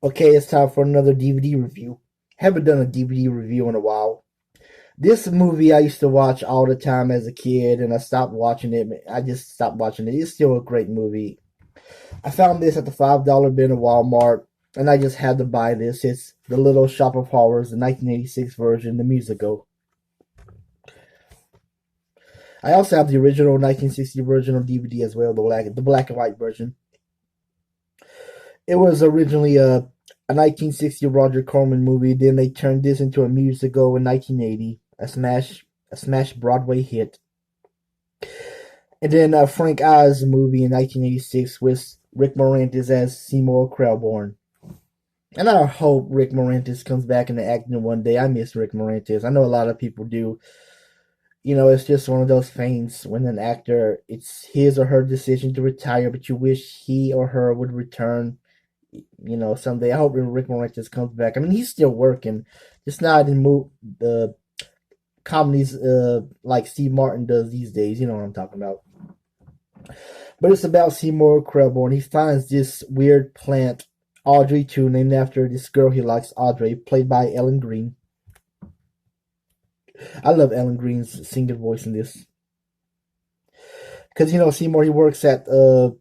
Okay, it's time for another DVD review. Haven't done a DVD review in a while. This movie I used to watch all the time as a kid, and I stopped watching it. I just stopped watching it. It's still a great movie. I found this at the $5 bin at Walmart, and I just had to buy this. It's The Little Shop of Horrors, the 1986 version, the musical. I also have the original 1960 version on DVD as well, the black and white version. It was originally a 1960 Roger Corman movie. Then they turned this into a musical in 1980, a smash Broadway hit. And then Frank Oz movie in 1986 with Rick Moranis as Seymour Krelborn. And I hope Rick Moranis comes back into acting one day. I miss Rick Moranis. I know a lot of people do. It's just one of those things when an actor, it's his or her decision to retire, but you wish he or her would return someday. I hope Rick Moranis comes back. I mean, he's still working, just not in the comedies like Steve Martin does these days. You know what I'm talking about. But it's about Seymour Krelborn. He finds this weird plant, Audrey 2, named after this girl he likes, Audrey, played by Ellen Greene. I love Ellen Greene's singing voice in this. Because, Seymour, he works at the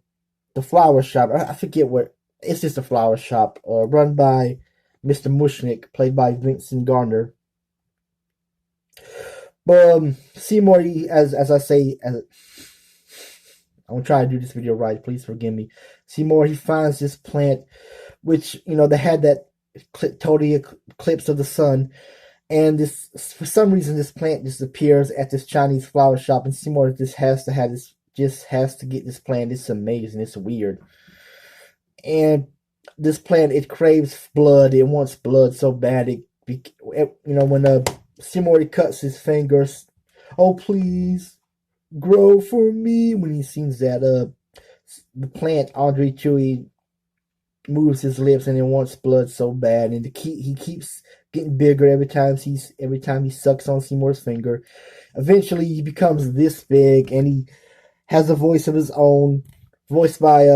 flower shop. I forget what. It's just a flower shop run by Mr. Mushnick, played by Vincent Garner. But Seymour, as I say, I'm going to try to do this video right. Please forgive me. Seymour, he finds this plant, which, they had that total eclipse of the sun. And this, for some reason, this plant disappears at this Chinese flower shop. And Seymour just has to get this plant. It's amazing. It's weird. And this plant, it craves blood. It wants blood so bad. When Seymour cuts his fingers, oh please, grow for me. When he sings that, the plant Audrey Chewy moves his lips and it wants blood so bad, and he keeps getting bigger every time he sucks on Seymour's finger. Eventually, he becomes this big, and he has a voice of his own, voiced by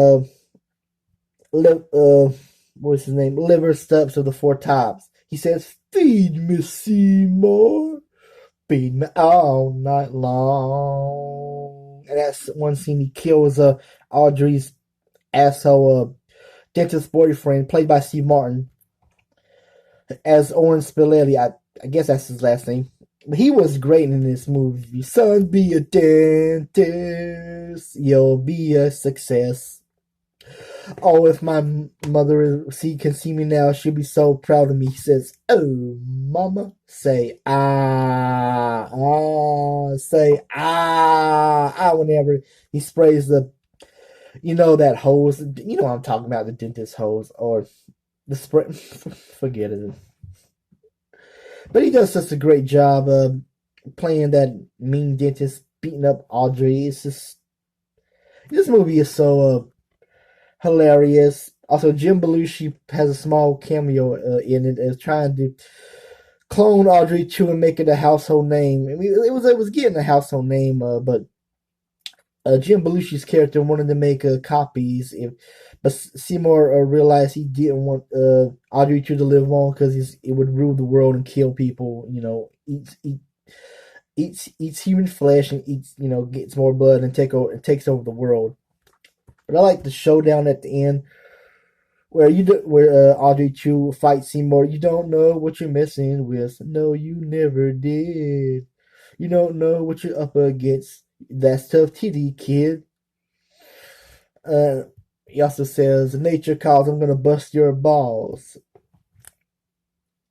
what's his name? Liver Stubbs of the Four Tops. He says, "Feed me, Seymour. Feed me all night long." And that's one scene he kills Audrey's asshole dentist boyfriend, played by Steve Martin, as Oren Spilelli. I guess that's his last name. But he was great in this movie. Son, be a dentist. You'll be a success. Oh, if my mother can see me now, she'll be so proud of me. He says, "Oh, mama, say say whenever he sprays that hose. You know what I'm talking about, the dentist hose, or the spray. Forget it. But he does such a great job playing that mean dentist, beating up Audrey. It's just, this movie is so hilarious. Also, Jim Belushi has a small cameo in it, as trying to clone Audrey 2 and make it a household name. I mean, it was getting a household name, but Jim Belushi's character wanted to make copies, but Seymour realized he didn't want Audrey 2 to live on because it would rule the world and kill people. Eats human flesh and gets more blood and takes over the world. But I like the showdown at the end where Audrey 2 fights Seymour. You don't know what you're messing with. No, you never did. You don't know what you're up against. That's tough titty, kid. He also says, nature calls, I'm gonna bust your balls.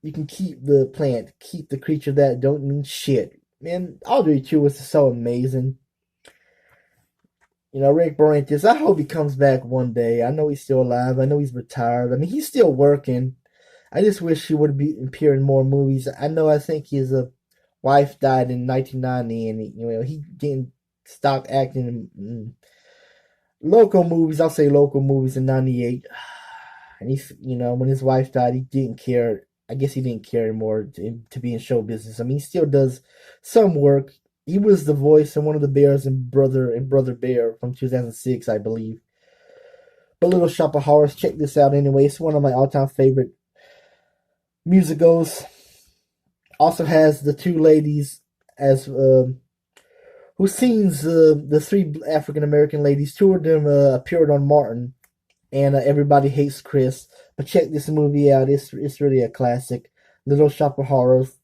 You can keep the plant, keep the creature that don't mean shit. Man, Audrey 2 was so amazing. Rick Moranis, I hope he comes back one day. I know he's still alive. I know he's retired. I mean, he's still working. I just wish he would appear in more movies. I think his wife died in 1990, and he didn't stop acting in local movies. I'll say local movies in '98. And when his wife died, he didn't care. I guess he didn't care anymore to be in show business. I mean, he still does some work. He was the voice of one of the bears in Brother Bear from 2006, I believe. But Little Shop of Horrors, check this out anyway. It's one of my all-time favorite musicals. Also has the two ladies as who sings the three African American ladies. Two of them appeared on Martin and Everybody Hates Chris. But check this movie out. It's really a classic. Little Shop of Horrors.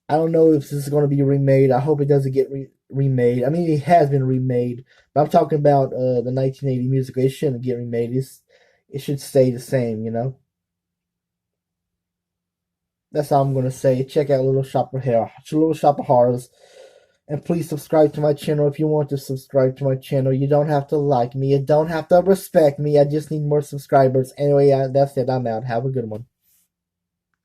I don't know if this is going to be remade. I hope it doesn't get remade. I mean, it has been remade, but I'm talking about the 1980 musical. It shouldn't get remade. It should stay the same, you know. That's all I'm going to say. Check out Little Shop of Horrors. And please subscribe to my channel if you want to subscribe to my channel. You don't have to like me. You don't have to respect me. I just need more subscribers. Anyway, that's it. I'm out. Have a good one.